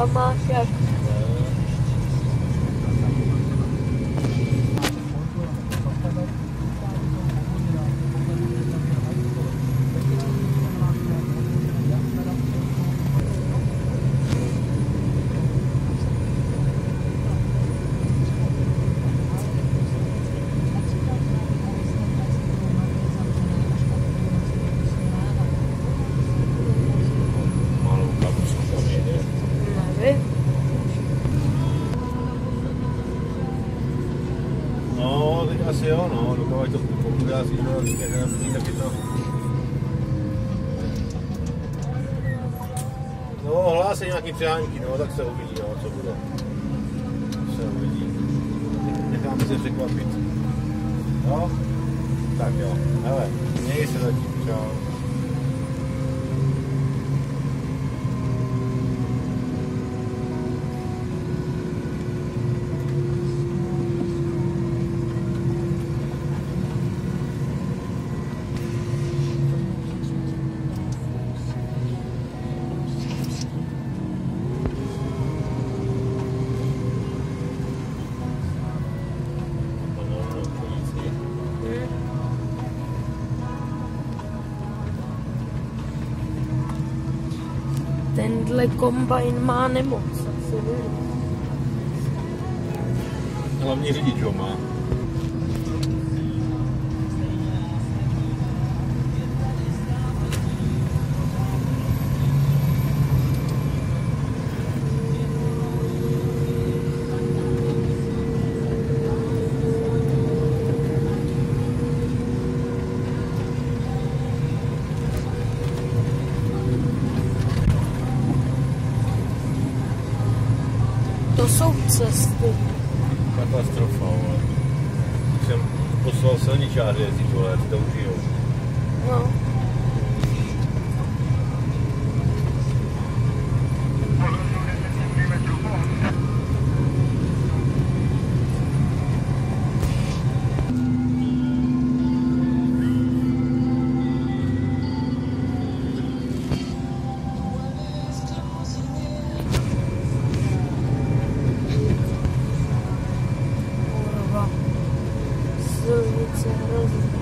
A máš jak? No, teď asi jo, no, dokud to pokud já si to taky to... No, hlásí nějaký přihánky, no, tak se uvidí, no, co bude. Se uvidí. Necháme se překvapit. No, tak jo, hele, měj se zatím, čau. Tenhle kombajn má nemoc. Hlavně řidič ho má. To jsou cesty. Katastrofa, ale. Jsem poslal silničáře jezdit, vole, to užijou. No. Silnice hrozně.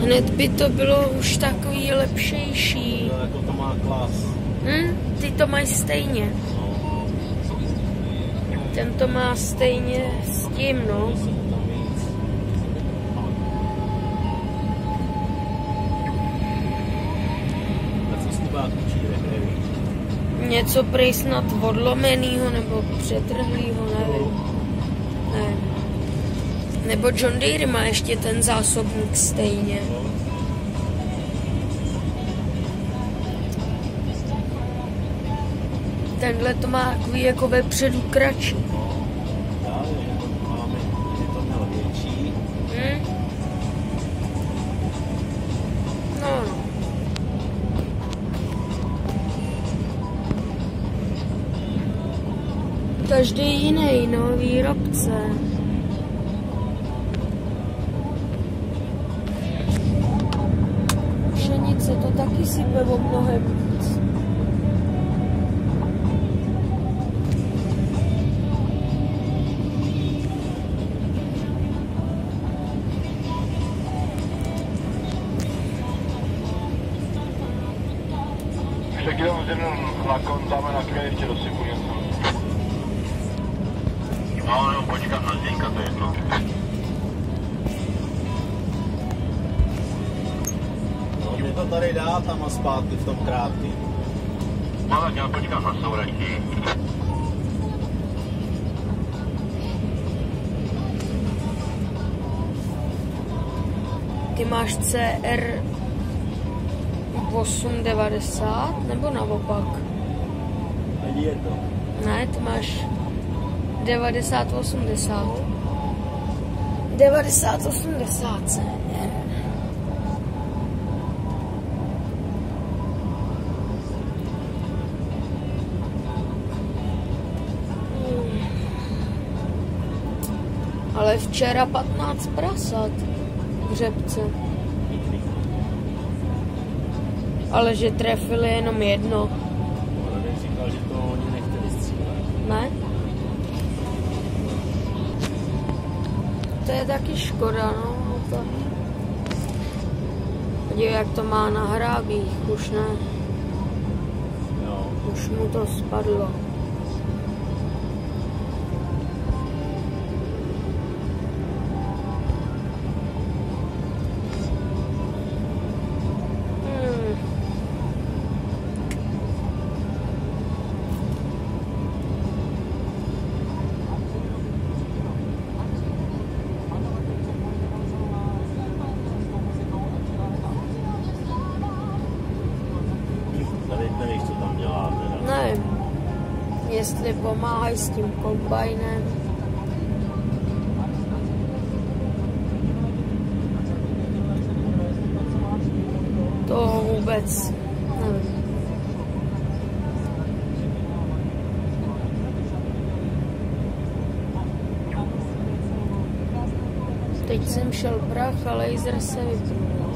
Hned by to bylo už takový lepšejší. No, jako to má klas. Ty to mají stejně. Ten to má stejně s tím, no. Něco prej snad odlomenýho nebo přetrhlýho, nevím. Ne. Nebo John Deere má ještě ten zásobník stejně. Tenhle to má takový jako vepředu kratší. No. Každý jiný, no, výrobce. Pšenice to taky sype o mnohem víc. Tak jenom na kontáme na kraji ještě dosypu něco. No, nebo počkat na Zdeňka, to je jedno. No, mě to tady dá tam a zpátky v tom krátkým. No tak já počkám na souračky. Ty máš CR 890 nebo naopak? Ani jedno. Ne, ty máš 9080. 9080 CR. Ale včera 15 prasat v řepce. Ale že trefili jenom jedno. On říkal, že to oni nechtěli střílet. Ne? To je taky škoda, no. To... Podívej, jak to má na hrábích, už ne. Jo. Už mu to spadlo. Nevíš, co tam dělá teda. Nevím, jestli pomáhají s tím kombajnem. To vůbec nevím. Teď jsem šel prach a laser se vypnul.